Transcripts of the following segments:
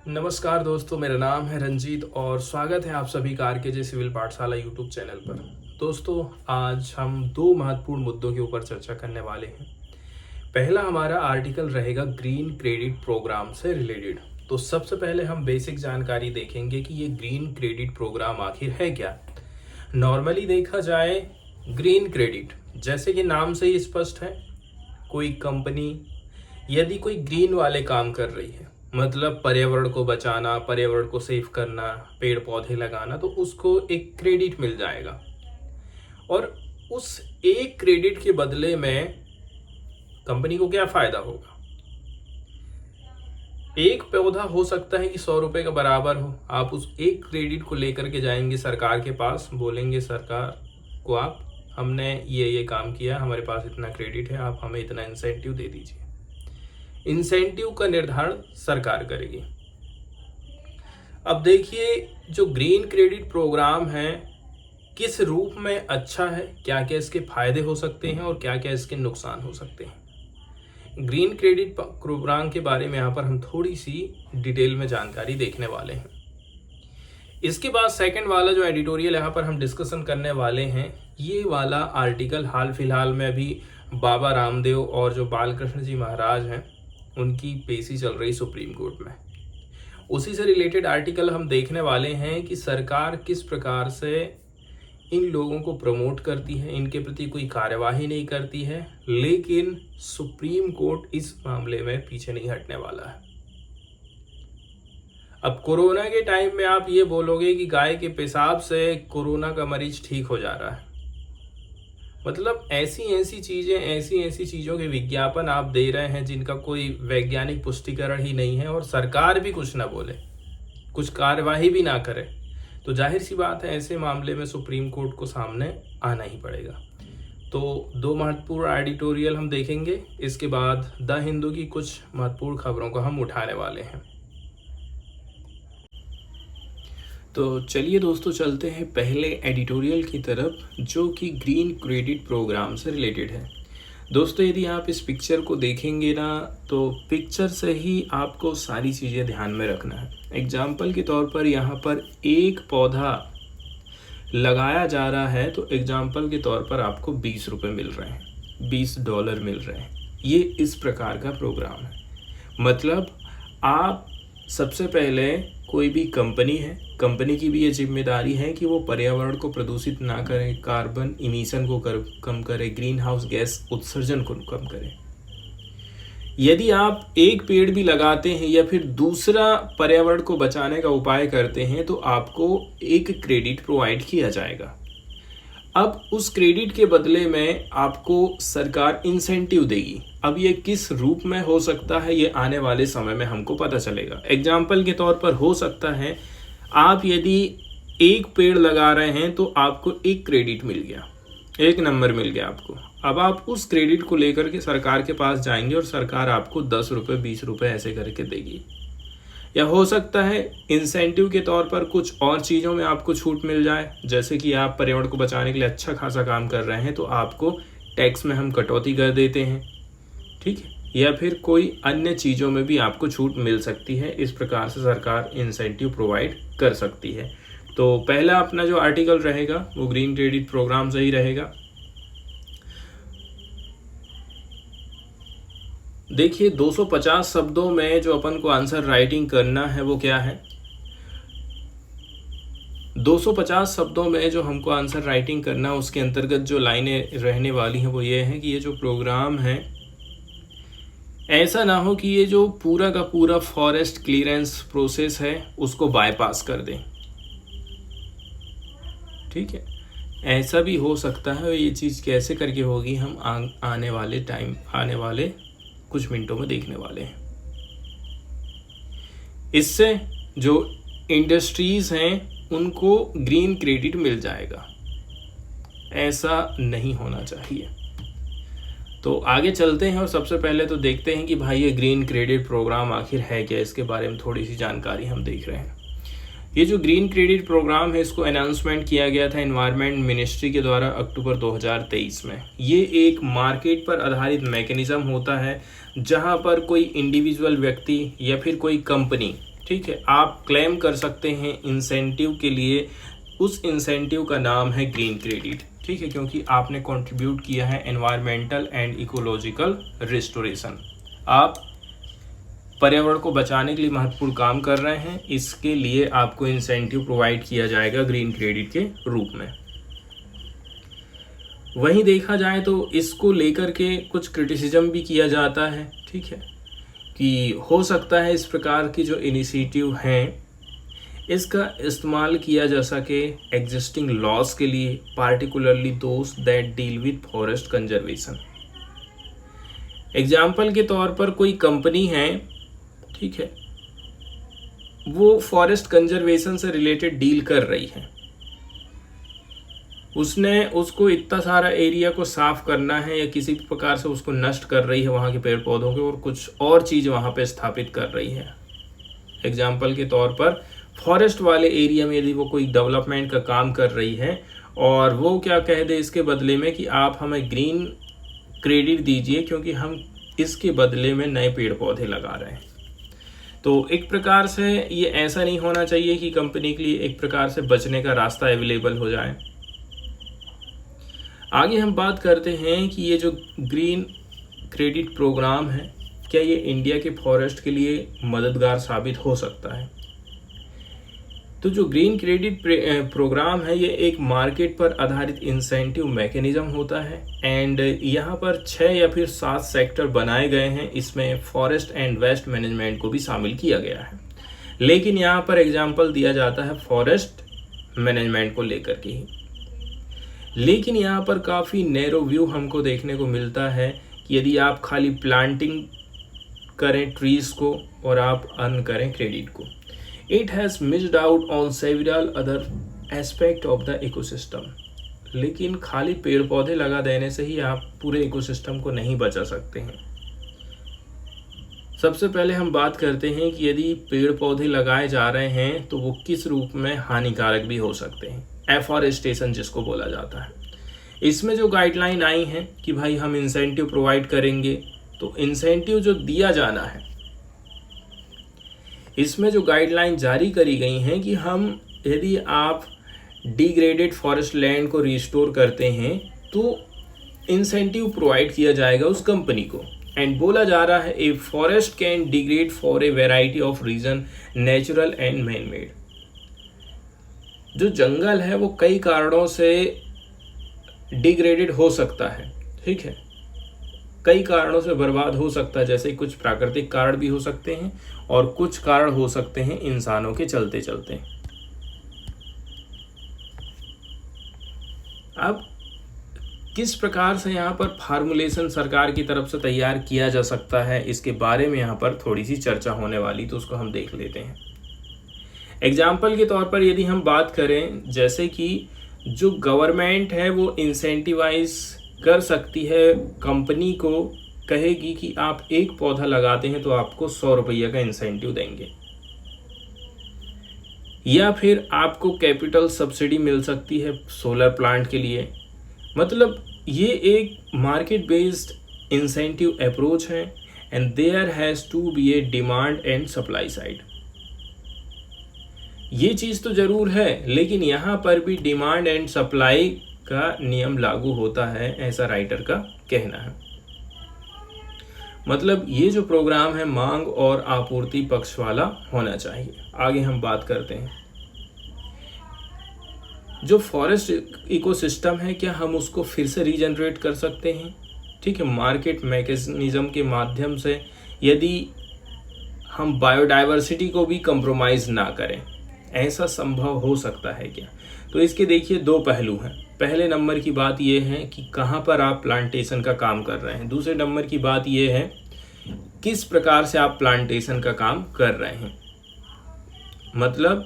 नमस्कार दोस्तों, मेरा नाम है रंजीत और स्वागत है आप सभी का आरकेजे सिविल पाठशाला यूट्यूब चैनल पर। दोस्तों, आज हम दो महत्वपूर्ण मुद्दों के ऊपर चर्चा करने वाले हैं। पहला हमारा आर्टिकल रहेगा ग्रीन क्रेडिट प्रोग्राम से रिलेटेड। तो सबसे पहले हम बेसिक जानकारी देखेंगे कि ये ग्रीन क्रेडिट प्रोग्राम आखिर है क्या। नॉर्मली देखा जाए, ग्रीन क्रेडिट जैसे कि नाम से ही स्पष्ट है, कोई कंपनी यदि कोई ग्रीन वाले काम कर रही है, मतलब पर्यावरण को बचाना, पर्यावरण को सेव करना, पेड़ पौधे लगाना, तो उसको एक क्रेडिट मिल जाएगा। और उस एक क्रेडिट के बदले में कंपनी को क्या फायदा होगा। एक पौधा हो सकता है कि 100 रुपए का बराबर हो। आप उस एक क्रेडिट को लेकर के जाएंगे सरकार के पास, बोलेंगे सरकार को आप हमने ये काम किया, हमारे पास इतना क्रेडिट है, आप हमें इतना इंसेंटिव दे दीजिए। इंसेंटिव का निर्धारण सरकार करेगी। अब देखिए, जो ग्रीन क्रेडिट प्रोग्राम है किस रूप में अच्छा है, क्या क्या इसके फायदे हो सकते हैं और क्या क्या इसके नुकसान हो सकते हैं। ग्रीन क्रेडिट प्रोग्राम के बारे में यहाँ पर हम थोड़ी सी डिटेल में जानकारी देखने वाले हैं। इसके बाद सेकंड वाला जो एडिटोरियल यहाँ पर हम डिस्कशन करने वाले हैं, ये वाला आर्टिकल हाल फिलहाल में अभी बाबा रामदेव और जो बालकृष्ण जी महाराज हैं उनकी पेशी चल रही सुप्रीम कोर्ट में, उसी से रिलेटेड आर्टिकल हम देखने वाले हैं कि सरकार किस प्रकार से इन लोगों को प्रमोट करती है, इनके प्रति कोई कार्यवाही नहीं करती है, लेकिन सुप्रीम कोर्ट इस मामले में पीछे नहीं हटने वाला है। अब कोरोना के टाइम में आप ये बोलोगे कि गाय के पेशाब से कोरोना का मरीज ठीक हो जा रहा है, मतलब ऐसी ऐसी चीज़ों के विज्ञापन आप दे रहे हैं जिनका कोई वैज्ञानिक पुष्टिकरण ही नहीं है, और सरकार भी कुछ ना बोले, कुछ कार्यवाही भी ना करे, तो जाहिर सी बात है ऐसे मामले में सुप्रीम कोर्ट को सामने आना ही पड़ेगा। तो दो महत्वपूर्ण एडिटोरियल हम देखेंगे, इसके बाद द हिंदू की कुछ महत्वपूर्ण खबरों को हम उठाने वाले हैं। तो चलिए दोस्तों, चलते हैं पहले एडिटोरियल की तरफ, जो कि ग्रीन क्रेडिट प्रोग्राम से रिलेटेड है। दोस्तों, यदि आप इस पिक्चर को देखेंगे ना, तो पिक्चर से ही आपको सारी चीज़ें ध्यान में रखना है। एग्जाम्पल के तौर पर यहाँ पर एक पौधा लगाया जा रहा है, तो एग्जाम्पल के तौर पर आपको 20 रुपये मिल रहे हैं, $20 मिल रहे हैं। ये इस प्रकार का प्रोग्राम है। मतलब आप सबसे पहले, कोई भी कंपनी है, कंपनी की भी ये जिम्मेदारी है कि वो पर्यावरण को प्रदूषित ना करे, कार्बन इमिशन को कम करे, ग्रीन हाउस गैस उत्सर्जन को कम करे। यदि आप एक पेड़ भी लगाते हैं या फिर दूसरा पर्यावरण को बचाने का उपाय करते हैं, तो आपको एक क्रेडिट प्रोवाइड किया जाएगा। अब उस क्रेडिट के बदले में आपको सरकार इंसेंटिव देगी। अब ये किस रूप में हो सकता है, ये आने वाले समय में हमको पता चलेगा। एग्जाम्पल के तौर पर हो सकता है, आप यदि एक पेड़ लगा रहे हैं तो आपको एक क्रेडिट मिल गया, एक नंबर मिल गया आपको। अब आप उस क्रेडिट को लेकर के सरकार के पास जाएंगे और सरकार आपको 10 रुपये 20 रुपये ऐसे करके देगी। या हो सकता है इंसेंटिव के तौर पर कुछ और चीज़ों में आपको छूट मिल जाए, जैसे कि आप पर्यावरण को बचाने के लिए अच्छा खासा काम कर रहे हैं तो आपको टैक्स में हम कटौती कर देते हैं, ठीक है। या फिर कोई अन्य चीज़ों में भी आपको छूट मिल सकती है। इस प्रकार से सरकार इंसेंटिव प्रोवाइड कर सकती है। तो पहला अपना जो आर्टिकल रहेगा वो ग्रीन क्रेडिट प्रोग्राम से ही रहेगा। देखिए, 250 शब्दों में जो अपन को आंसर राइटिंग करना है वो क्या है। 250 शब्दों में जो हमको आंसर राइटिंग करना है, उसके अंतर्गत जो लाइनें रहने वाली हैं वो ये है कि ये जो प्रोग्राम है, ऐसा ना हो कि ये जो पूरा का पूरा फॉरेस्ट क्लियरेंस प्रोसेस है उसको बाईपास कर दें, ठीक है। ऐसा भी हो सकता है। ये चीज़ कैसे करके होगी हम आने वाले कुछ मिनटों में देखने वाले हैं। इससे जो इंडस्ट्रीज हैं उनको ग्रीन क्रेडिट मिल जाएगा, ऐसा नहीं होना चाहिए। तो आगे चलते हैं और सबसे पहले तो देखते हैं कि भाई ये ग्रीन क्रेडिट प्रोग्राम आखिर है क्या, इसके बारे में थोड़ी सी जानकारी हम देख रहे हैं। ये जो ग्रीन क्रेडिट प्रोग्राम है, इसको अनाउंसमेंट किया गया था एनवायरनमेंट मिनिस्ट्री के द्वारा अक्टूबर 2023 में। ये एक मार्केट पर आधारित मैकेनिज्म होता है जहां पर कोई इंडिविजुअल व्यक्ति या फिर कोई कंपनी ठीक है, आप क्लेम कर सकते हैं इंसेंटिव के लिए। उस इंसेंटिव का नाम है ग्रीन क्रेडिट, ठीक है, क्योंकि आपने कंट्रीब्यूट किया है एनवायरमेंटल एंड इकोलॉजिकल रिस्टोरेशन। आप पर्यावरण को बचाने के लिए महत्वपूर्ण काम कर रहे हैं, इसके लिए आपको इंसेंटिव प्रोवाइड किया जाएगा ग्रीन क्रेडिट के रूप में। वहीं देखा जाए तो इसको लेकर के कुछ क्रिटिसिज्म भी किया जाता है, ठीक है, कि हो सकता है इस प्रकार की जो इनिशिएटिव हैं इसका इस्तेमाल किया जा सके एग्जिस्टिंग लॉज के लिए, particularly those that deal with forest conservation. Example के तौर पर कोई कंपनी है, ठीक है, वो फॉरेस्ट कंजर्वेशन से रिलेटेड डील कर रही है, उसको इतना सारा एरिया को साफ करना है या किसी भी प्रकार से उसको नष्ट कर रही है वहाँ के पेड़ पौधों के, और कुछ और चीज़ वहाँ पे स्थापित कर रही है। एग्जाम्पल के तौर पर फॉरेस्ट वाले एरिया में यदि वो कोई डेवलपमेंट का काम कर रही है और वो क्या कह दे इसके बदले में कि आप हमें ग्रीन क्रेडिट दीजिए क्योंकि हम इसके बदले में नए पेड़ पौधे लगा रहे हैं। तो एक प्रकार से ये ऐसा नहीं होना चाहिए कि कंपनी के लिए एक प्रकार से बचने का रास्ता अवेलेबल हो जाए। आगे हम बात करते हैं कि ये जो ग्रीन क्रेडिट प्रोग्राम है, क्या ये इंडिया के फॉरेस्ट के लिए मददगार साबित हो सकता है। तो जो ग्रीन क्रेडिट प्रोग्राम है ये एक मार्केट पर आधारित इंसेंटिव मैकेनिज्म होता है एंड यहाँ पर 6 या फिर 7 सेक्टर बनाए गए हैं। इसमें फॉरेस्ट एंड वेस्ट मैनेजमेंट को भी शामिल किया गया है, लेकिन यहाँ पर एग्जांपल दिया जाता है फॉरेस्ट मैनेजमेंट को लेकर के ही। लेकिन यहाँ पर काफ़ी नैरो व्यू हमको देखने को मिलता है कि यदि आप खाली प्लांटिंग करें ट्रीज को और आप अर्न करें क्रेडिट को, it has missed out on several other aspect of the ecosystem. लेकिन खाली पेड़ पौधे लगा देने से ही आप पूरे इकोसिस्टम को नहीं बचा सकते हैं। सबसे पहले हम बात करते हैं कि यदि पेड़ पौधे लगाए जा रहे हैं तो वो किस रूप में हानिकारक भी हो सकते हैं, एफॉरेस्टेशन जिसको बोला जाता है। इसमें जो गाइडलाइन आई हैं कि भाई हम इंसेंटिव प्रोवाइड करेंगे, तो इंसेंटिव जो दिया जाना है, इसमें जो गाइडलाइन जारी करी गई हैं कि हम यदि आप डिग्रेडेड फॉरेस्ट लैंड को रिस्टोर करते हैं तो इंसेंटिव प्रोवाइड किया जाएगा उस कंपनी को। एंड बोला जा रहा है a forest can degrade for a variety of region, natural and man made. जो जंगल है वो कई कारणों से डिग्रेडेड हो सकता है, ठीक है, कई कारणों से बर्बाद हो सकता है, जैसे कुछ प्राकृतिक कारण भी हो सकते हैं और कुछ कारण हो सकते हैं इंसानों के चलते चलते। अब किस प्रकार से यहाँ पर फार्मूलेशन सरकार की तरफ से तैयार किया जा सकता है, इसके बारे में यहाँ पर थोड़ी सी चर्चा होने वाली, तो उसको हम देख लेते हैं। एग्जाम्पल के तौर पर यदि हम बात करें, जैसे कि जो गवर्नमेंट है वो इंसेंटिवाइज कर सकती है कंपनी को, कहेगी कि आप एक पौधा लगाते हैं तो आपको 100 रुपये का इंसेंटिव देंगे, या फिर आपको कैपिटल सब्सिडी मिल सकती है सोलर प्लांट के लिए। मतलब ये एक मार्केट बेस्ड इंसेंटिव अप्रोच है and there has to be a demand and supply side. ये चीज़ तो ज़रूर है, लेकिन यहाँ पर भी डिमांड एंड सप्लाई का नियम लागू होता है, ऐसा राइटर का कहना है। मतलब ये जो प्रोग्राम है मांग और आपूर्ति पक्ष वाला होना चाहिए। आगे हम बात करते हैं, जो फॉरेस्ट इकोसिस्टम है क्या हम उसको फिर से रीजनरेट कर सकते हैं, ठीक है, मार्केट मैकेनिज्म के माध्यम से, यदि हम बायोडाइवर्सिटी को भी कंप्रोमाइज़ ना करें, ऐसा संभव हो सकता है क्या। तो इसके देखिए 2 पहलू हैं। पहले नंबर की बात यह है कि कहाँ पर आप प्लांटेशन का काम कर रहे हैं, दूसरे नंबर की बात यह है किस प्रकार से आप प्लांटेशन का काम कर रहे हैं। मतलब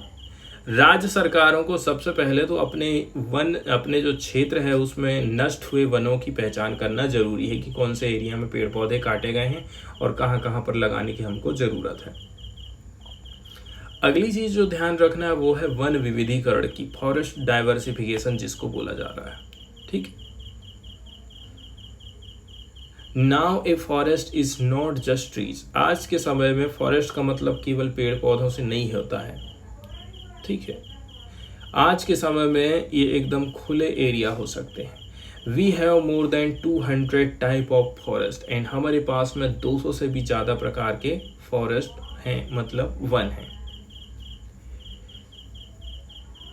राज्य सरकारों को सबसे पहले तो अपने जो क्षेत्र है उसमें नष्ट हुए वनों की पहचान करना जरूरी है कि कौन से एरिया में पेड़ पौधे काटे गए हैं और कहाँ कहाँ पर लगाने की हमको ज़रूरत है। अगली चीज़ जो ध्यान रखना है वो है वन विविधीकरण की, फॉरेस्ट डाइवर्सिफिकेशन जिसको बोला जा रहा है, ठीक। Now a forest is not just trees. आज के समय में फॉरेस्ट का मतलब केवल पेड़ पौधों से नहीं होता है, ठीक है। आज के समय में ये एकदम खुले एरिया हो सकते हैं। We have more than 200 type of forest and हमारे पास में 200 से भी ज़्यादा प्रकार के फॉरेस्ट हैं, मतलब वन है।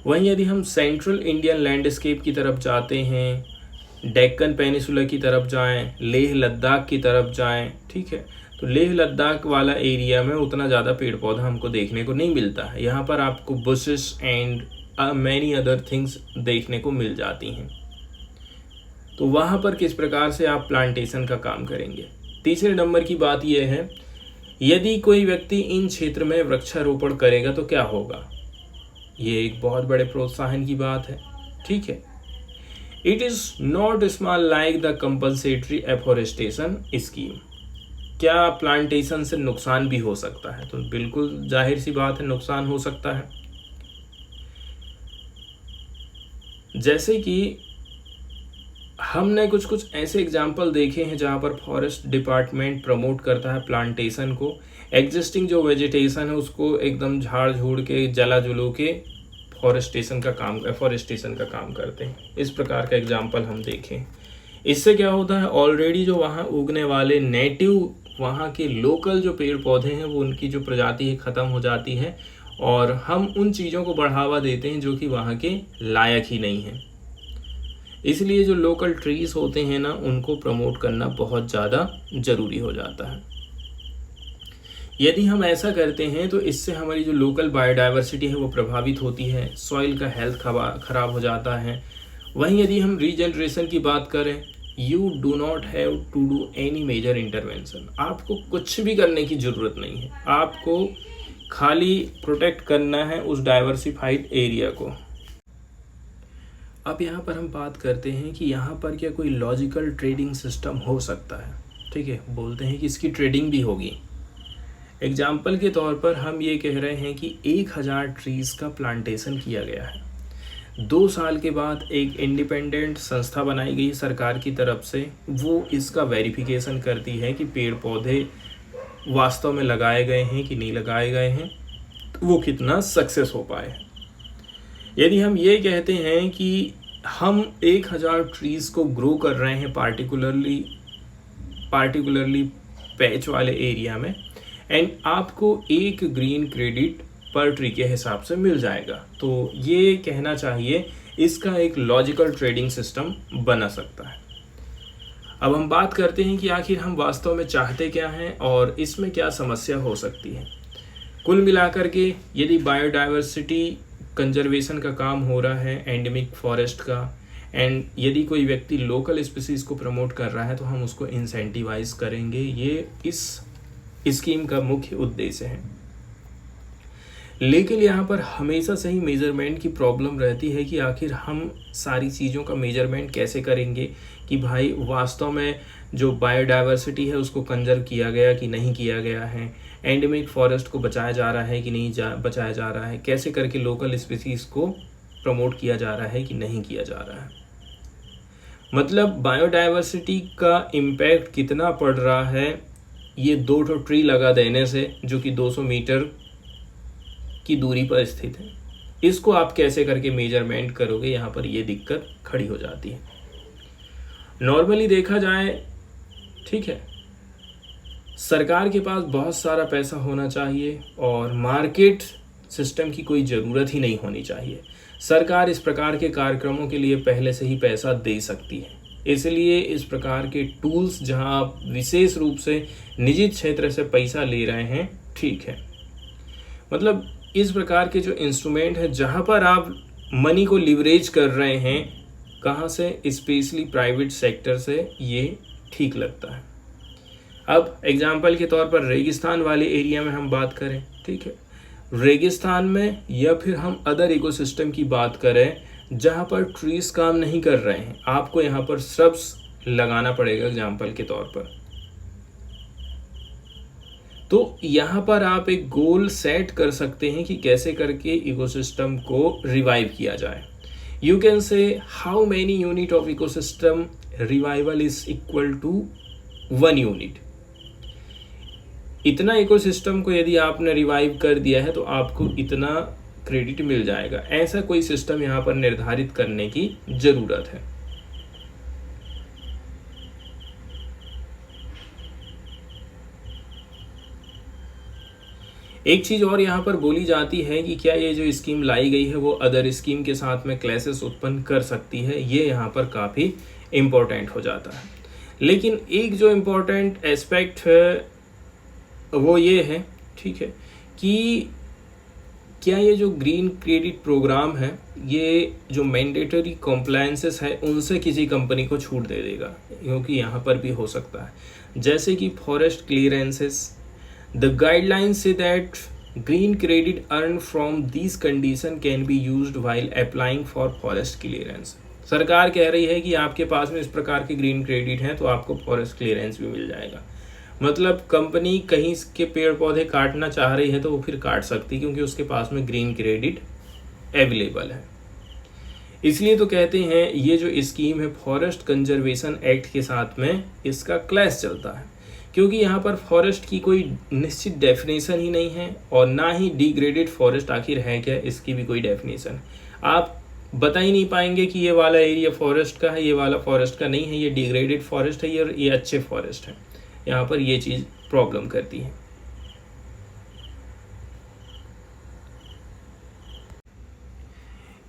वहीं यदि हम सेंट्रल इंडियन लैंडस्केप की तरफ जाते हैं, डेक्कन पेनिसुला की तरफ जाएं, लेह लद्दाख की तरफ जाएं, ठीक है, तो लेह लद्दाख वाला एरिया में उतना ज़्यादा पेड़ पौधा हमको देखने को नहीं मिलता है। यहाँ पर आपको bushes and many other things देखने को मिल जाती हैं। तो वहाँ पर किस प्रकार से आप प्लांटेशन का काम करेंगे। तीसरे नंबर की बात यह है, यदि कोई व्यक्ति इन क्षेत्र में वृक्षारोपण करेगा तो क्या होगा। ये एक बहुत बड़े प्रोत्साहन की बात है, ठीक है। It is not small like the compensatory afforestation scheme. क्या प्लांटेशन से नुकसान भी हो सकता है, तो बिल्कुल जाहिर सी बात है नुकसान हो सकता है। जैसे कि हमने कुछ ऐसे एग्जाम्पल देखे हैं जहाँ पर फॉरेस्ट डिपार्टमेंट प्रमोट करता है प्लांटेशन को, एग्जिस्टिंग जो वेजिटेशन है उसको एकदम झाड़ झूड़ के जला जुलू के फॉरेस्टेशन का काम करते हैं। इस प्रकार का एग्जाम्पल हम देखें। इससे क्या होता है, ऑलरेडी जो वहाँ उगने वाले नेटिव वहाँ के लोकल जो पेड़ पौधे हैं वो उनकी जो प्रजाति है ख़त्म हो जाती है और हम उन चीज़ों को बढ़ावा देते हैं जो कि वहाँ के लायक ही नहीं है। इसलिए जो लोकल ट्रीज होते हैं ना, उनको प्रमोट करना बहुत ज़्यादा ज़रूरी हो जाता है। यदि हम ऐसा करते हैं तो इससे हमारी जो लोकल बायोडाइवर्सिटी है वो प्रभावित होती है, सॉइल का हेल्थ खराब हो जाता है। वहीं यदि हम रीजनरेशन की बात करें, you do not have to do any major intervention. आपको कुछ भी करने की ज़रूरत नहीं है, आपको खाली प्रोटेक्ट करना है उस डाइवर्सिफाइड एरिया को। अब यहाँ पर हम बात करते हैं कि यहाँ पर क्या कोई लॉजिकल ट्रेडिंग सिस्टम हो सकता है, ठीक है। बोलते हैं कि इसकी ट्रेडिंग भी होगी। एग्जाम्पल के तौर पर हम ये कह रहे हैं कि 1000 ट्रीज़ का प्लांटेशन किया गया है। 2 साल के बाद एक इंडिपेंडेंट संस्था बनाई गई सरकार की तरफ से, वो इसका वेरिफिकेशन करती है कि पेड़ पौधे वास्तव में लगाए गए हैं कि नहीं लगाए गए हैं, तो वो कितना सक्सेस हो पाए। यदि हम ये कहते हैं कि हम 1000 ट्रीज़ को ग्रो कर रहे हैं पार्टिकुलरली पैच वाले एरिया में, एंड आपको 1 ग्रीन क्रेडिट पर ट्री के हिसाब से मिल जाएगा, तो ये कहना चाहिए इसका एक लॉजिकल ट्रेडिंग सिस्टम बना सकता है। अब हम बात करते हैं कि आखिर हम वास्तव में चाहते क्या हैं और इसमें क्या समस्या हो सकती है। कुल मिलाकर के यदि बायोडाइवर्सिटी कंजर्वेशन का काम हो रहा है, एंडेमिक फॉरेस्ट का, एंड यदि कोई व्यक्ति लोकल स्पीसीज को प्रमोट कर रहा है तो हम उसको इंसेंटिवाइज करेंगे। ये इस स्कीम का मुख्य उद्देश्य है। लेकिन यहाँ पर हमेशा से ही मेजरमेंट की प्रॉब्लम रहती है कि आखिर हम सारी चीज़ों का मेजरमेंट कैसे करेंगे कि भाई वास्तव में जो बायोडाइवर्सिटी है उसको कंजर्व किया गया कि नहीं किया गया है, एंडेमिक फॉरेस्ट को बचाया जा रहा है कि नहीं बचाया जा रहा है, कैसे करके लोकल स्पीसीज को प्रमोट किया जा रहा है कि नहीं किया जा रहा है। मतलब बायोडाइवर्सिटी का इम्पैक्ट कितना पड़ रहा है ये 2 ट्री लगा देने से, जो कि 200 मीटर की दूरी पर स्थित है। इसको आप कैसे करके मेजरमेंट करोगे, यहाँ पर ये दिक्कत खड़ी हो जाती है। नॉर्मली देखा जाए, ठीक है, सरकार के पास बहुत सारा पैसा होना चाहिए और मार्केट सिस्टम की कोई ज़रूरत ही नहीं होनी चाहिए। सरकार इस प्रकार के कार्यक्रमों के लिए पहले से ही पैसा दे सकती है। इसलिए इस प्रकार के टूल्स जहां आप विशेष रूप से निजी क्षेत्र से पैसा ले रहे हैं, ठीक है, मतलब इस प्रकार के जो इंस्ट्रूमेंट है जहां पर आप मनी को लिवरेज कर रहे हैं, कहां से, स्पेशली प्राइवेट सेक्टर से, ये ठीक लगता है। अब एग्जाम्पल के तौर पर रेगिस्तान वाले एरिया में हम बात करें, ठीक है, रेगिस्तान में या फिर हम अदर इकोसिस्टम की बात करें जहाँ पर ट्रीज काम नहीं कर रहे हैं, आपको यहाँ पर श्रब्स लगाना पड़ेगा एग्जाम्पल के तौर पर। तो यहाँ पर आप एक गोल सेट कर सकते हैं कि कैसे करके इकोसिस्टम को रिवाइव किया जाए। You can say how many unit of ecosystem revival is equal to 1 unit. इतना इकोसिस्टम को यदि आपने रिवाइव कर दिया है तो आपको इतना क्रेडिट मिल जाएगा। ऐसा कोई सिस्टम यहाँ पर निर्धारित करने की जरूरत है। एक चीज और यहाँ पर बोली जाती है कि क्या ये जो स्कीम लाई गई है वो अदर स्कीम के साथ में क्लैशेस उत्पन्न कर सकती है। ये यहाँ पर काफ़ी इम्पोर्टेंट हो जाता है। लेकिन एक जो इम्पोर्टेंट एस्पेक्ट है वो ये है, ठीक है, कि क्या ये जो ग्रीन क्रेडिट प्रोग्राम है ये जो मैंडेटरी कॉम्प्लायंसेस है उनसे किसी कंपनी को छूट दे देगा, क्योंकि यहाँ पर भी हो सकता है। जैसे कि forest clearances, the guidelines say that green credit earn from this condition can be used while applying for forest clearance. सरकार कह रही है कि आपके पास में इस प्रकार के ग्रीन क्रेडिट हैं तो आपको फॉरेस्ट क्लियरेंस भी मिल जाएगा। मतलब कंपनी कहीं के पेड़ पौधे काटना चाह रही है तो वो फिर काट सकती, क्योंकि उसके पास में ग्रीन क्रेडिट अवेलेबल है। इसलिए तो कहते हैं ये जो स्कीम है फॉरेस्ट कंजर्वेशन एक्ट के साथ में इसका क्लैश चलता है, क्योंकि यहाँ पर फॉरेस्ट की कोई निश्चित डेफिनेशन ही नहीं है और ना ही डिग्रेडेड फॉरेस्ट आखिर है क्या, इसकी भी कोई डेफिनेशन आप बता ही नहीं पाएंगे कि ये वाला एरिया फॉरेस्ट का है, ये वाला फॉरेस्ट का नहीं है, ये डिग्रेडेड फॉरेस्ट है ये अच्छे फॉरेस्ट है। यहाँ पर ये चीज़ प्रॉब्लम करती है।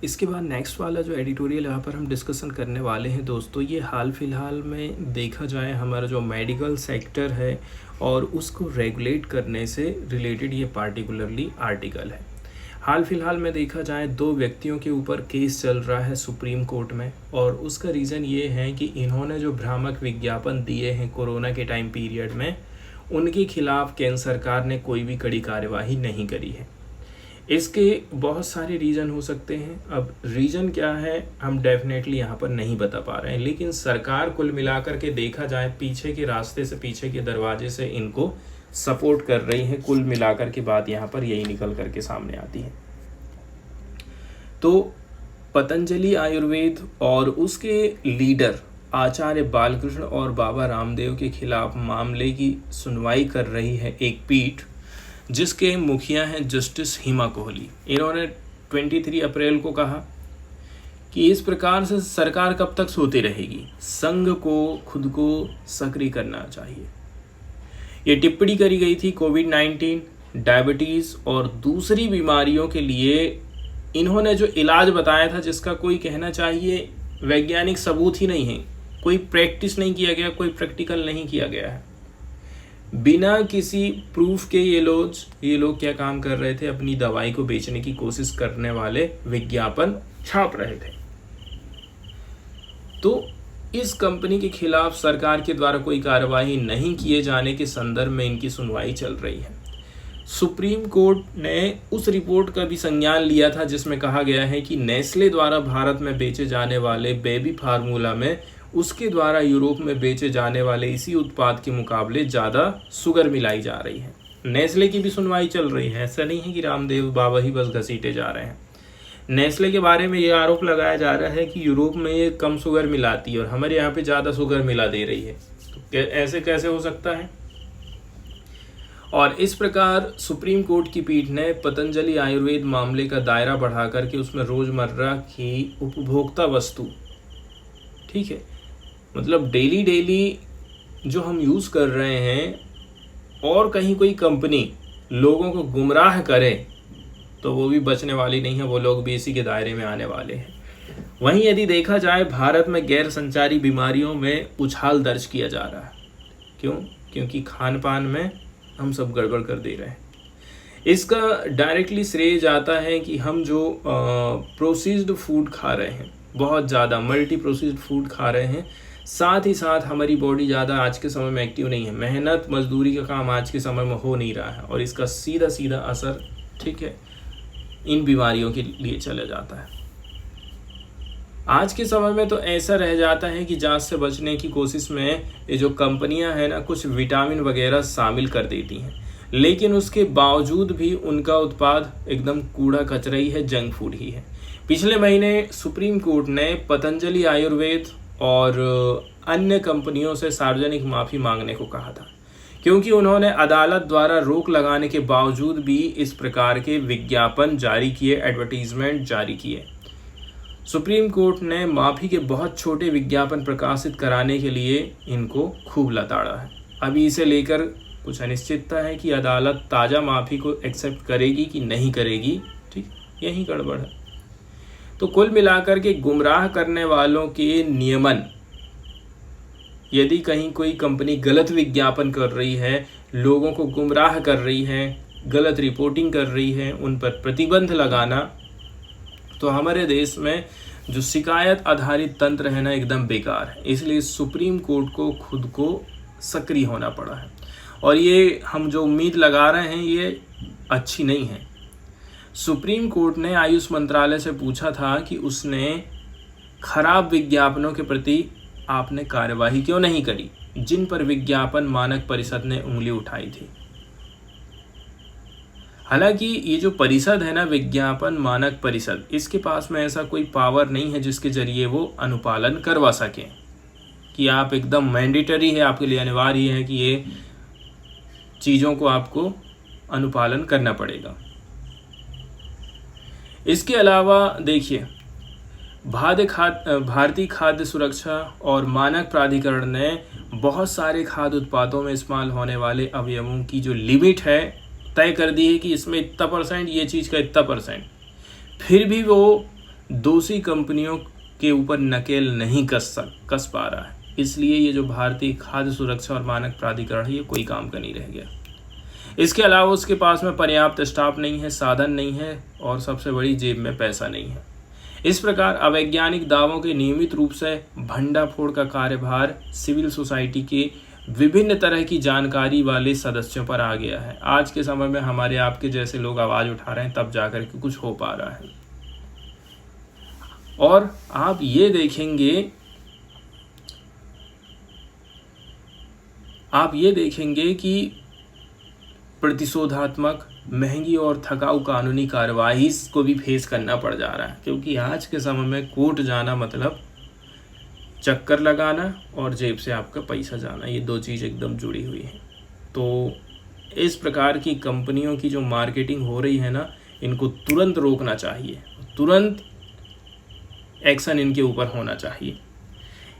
इसके बाद नेक्स्ट वाला जो एडिटोरियल यहाँ पर हम डिस्कशन करने वाले हैं दोस्तों, ये हाल फिलहाल में देखा जाए हमारा जो मेडिकल सेक्टर है और उसको रेगुलेट करने से रिलेटेड ये पार्टिकुलरली आर्टिकल है। हाल फिलहाल में देखा जाए 2 व्यक्तियों के ऊपर केस चल रहा है सुप्रीम कोर्ट में, और उसका रीज़न ये है कि इन्होंने जो भ्रामक विज्ञापन दिए हैं कोरोना के टाइम पीरियड में, उनके खिलाफ केंद्र सरकार ने कोई भी कड़ी कार्यवाही नहीं करी है। इसके बहुत सारे रीज़न हो सकते हैं। अब रीज़न क्या है हम डेफिनेटली यहाँ पर नहीं बता पा रहे हैं, लेकिन सरकार कुल मिलाकर के देखा जाए पीछे के रास्ते से, पीछे के दरवाजे से इनको सपोर्ट कर रही है। कुल मिलाकर के बात यहाँ पर यही निकल करके सामने आती है। तो पतंजलि आयुर्वेद और उसके लीडर आचार्य बालकृष्ण और बाबा रामदेव के खिलाफ मामले की सुनवाई कर रही है एक पीठ, जिसके मुखिया हैं जस्टिस हिमा कोहली। इन्होंने 23 अप्रैल को कहा कि इस प्रकार से सरकार कब तक सोती रहेगी, संघ को खुद को सक्रिय करना चाहिए। ये टिप्पणी करी गई थी कोविड-19, डायबिटीज़ और दूसरी बीमारियों के लिए इन्होंने जो इलाज बताया था, जिसका कोई कहना चाहिए वैज्ञानिक सबूत ही नहीं है, कोई प्रैक्टिस नहीं किया गया, कोई प्रैक्टिकल नहीं किया गया है। बिना किसी प्रूफ के ये लोग क्या काम कर रहे थे, अपनी दवाई को बेचने की कोशिश करने वाले विज्ञापन छाप रहे थे। तो इस कंपनी के खिलाफ सरकार के द्वारा कोई कार्रवाई नहीं किए जाने के संदर्भ में इनकी सुनवाई चल रही है। सुप्रीम कोर्ट ने उस रिपोर्ट का भी संज्ञान लिया था जिसमें कहा गया है कि नेस्ले द्वारा भारत में बेचे जाने वाले बेबी फार्मूला में उसके द्वारा यूरोप में बेचे जाने वाले इसी उत्पाद के मुकाबले ज़्यादा शुगर मिलाई जा रही है। नेस्ले की भी सुनवाई चल रही है, ऐसा नहीं है कि रामदेव बाबा ही बस घसीटे जा रहे हैं। नेस्ले के बारे में ये आरोप लगाया जा रहा है कि यूरोप में ये कम शुगर मिलाती है और हमारे यहाँ पे ज़्यादा शुगर मिला दे रही है। तो ऐसे कैसे हो सकता है। और इस प्रकार सुप्रीम कोर्ट की पीठ ने पतंजलि आयुर्वेद मामले का दायरा बढ़ा करके उसमें रोज़मर्रा की उपभोक्ता वस्तु, ठीक है, मतलब डेली जो हम यूज़ कर रहे हैं, और कहीं कोई कंपनी लोगों को गुमराह करे तो वो भी बचने वाली नहीं है, वो लोग भी इसी के दायरे में आने वाले हैं। वहीं यदि देखा जाए भारत में गैर संचारी बीमारियों में उछाल दर्ज किया जा रहा है। क्यों? क्योंकि खान पान में हम सब गड़बड़ कर दे रहे हैं। इसका डायरेक्टली श्रेय जाता है कि हम जो प्रोसेस्ड फूड खा रहे हैं, बहुत ज़्यादा मल्टी प्रोसेस्ड फूड खा रहे हैं, साथ ही साथ हमारी बॉडी ज़्यादा आज के समय में एक्टिव नहीं है, मेहनत मजदूरी का काम आज के समय में हो नहीं रहा है, और इसका सीधा सीधा असर, ठीक है, इन बीमारियों के लिए चला जाता है। आज के समय में तो ऐसा रह जाता है कि जांच से बचने की कोशिश में ये जो कंपनियां हैं ना, कुछ विटामिन वगैरह शामिल कर देती हैं, लेकिन उसके बावजूद भी उनका उत्पाद एकदम कूड़ा कचरा ही है, जंक फूड ही है। पिछले महीने सुप्रीम कोर्ट ने पतंजलि आयुर्वेद और अन्य कंपनियों से सार्वजनिक माफ़ी मांगने को कहा था, क्योंकि उन्होंने अदालत द्वारा रोक लगाने के बावजूद भी इस प्रकार के विज्ञापन जारी किए, एडवर्टीजमेंट जारी किए। सुप्रीम कोर्ट ने माफ़ी के बहुत छोटे विज्ञापन प्रकाशित कराने के लिए इनको खूब लताड़ा है। अभी इसे लेकर कुछ अनिश्चितता है कि अदालत ताज़ा माफ़ी को एक्सेप्ट करेगी कि नहीं करेगी। ठीक, यही गड़बड़ है। तो कुल मिलाकर के गुमराह करने वालों के नियमन, यदि कहीं कोई कंपनी गलत विज्ञापन कर रही है, लोगों को गुमराह कर रही है, गलत रिपोर्टिंग कर रही है, उन पर प्रतिबंध लगाना, तो हमारे देश में जो शिकायत आधारित तंत्र है ना, एकदम बेकार है। इसलिए सुप्रीम कोर्ट को खुद को सक्रिय होना पड़ा है, और ये हम जो उम्मीद लगा रहे हैं ये अच्छी नहीं है। सुप्रीम कोर्ट ने आयुष मंत्रालय से पूछा था कि उसने खराब विज्ञापनों के प्रति आपने कार्यवाही क्यों नहीं करी, जिन पर विज्ञापन मानक परिषद ने उंगली उठाई थी। हालांकि ये जो परिषद है ना, विज्ञापन मानक परिषद, इसके पास में ऐसा कोई पावर नहीं है जिसके जरिए वो अनुपालन करवा सके, कि आप एकदम मैंडेटरी है, आपके लिए अनिवार्य है कि ये चीज़ों को आपको अनुपालन करना पड़ेगा। इसके अलावा देखिए, भारतीय खाद्य सुरक्षा और मानक प्राधिकरण ने बहुत सारे खाद्य उत्पादों में इस्तेमाल होने वाले अवयवों की जो लिमिट है तय कर दी है कि इसमें इतना %, ये चीज़ का इतना %। फिर भी वो दोषी कंपनियों के ऊपर नकेल नहीं कस पा रहा है। इसलिए ये जो भारतीय खाद्य सुरक्षा और मानक प्राधिकरण है, ये कोई काम का नहीं रह गया। इसके अलावा उसके पास में पर्याप्त स्टाफ नहीं है, साधन नहीं है, और सबसे बड़ी जेब में पैसा नहीं है। इस प्रकार अवैज्ञानिक दावों के नियमित रूप से भंडाफोड़ का कार्यभार सिविल सोसाइटी के विभिन्न तरह की जानकारी वाले सदस्यों पर आ गया है। आज के समय में हमारे आपके जैसे लोग आवाज़ उठा रहे हैं, तब जाकर के कुछ हो पा रहा है। और आप ये देखेंगे कि प्रतिशोधात्मक, महंगी और थकाऊ कानूनी कार्रवाई को भी फेस करना पड़ जा रहा है, क्योंकि आज के समय में कोर्ट जाना मतलब चक्कर लगाना और जेब से आपका पैसा जाना, ये दो चीज़ एकदम जुड़ी हुई है। तो इस प्रकार की कंपनियों की जो मार्केटिंग हो रही है ना, इनको तुरंत रोकना चाहिए, तुरंत एक्शन इनके ऊपर होना चाहिए।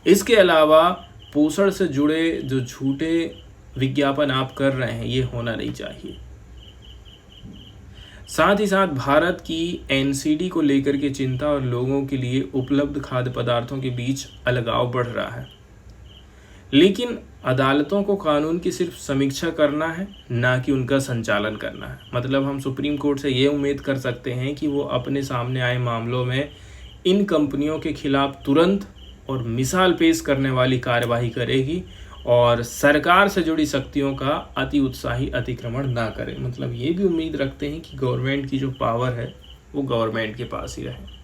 इसके अलावा पोषण से जुड़े जो झूठे विज्ञापन आप कर रहे हैं, ये होना नहीं चाहिए। साथ ही साथ भारत की एनसीडी को लेकर के चिंता और लोगों के लिए उपलब्ध खाद्य पदार्थों के बीच अलगाव बढ़ रहा है। लेकिन अदालतों को कानून की सिर्फ समीक्षा करना है, ना कि उनका संचालन करना है। मतलब हम सुप्रीम कोर्ट से ये उम्मीद कर सकते हैं कि वो अपने सामने आए मामलों में इन कंपनियों के खिलाफ तुरंत और मिसाल पेश करने वाली कार्यवाही करेगी, और सरकार से जुड़ी शक्तियों का अति उत्साही अतिक्रमण ना करे। मतलब ये भी उम्मीद रखते हैं कि गवर्नमेंट की जो पावर है वो गवर्नमेंट के पास ही रहे।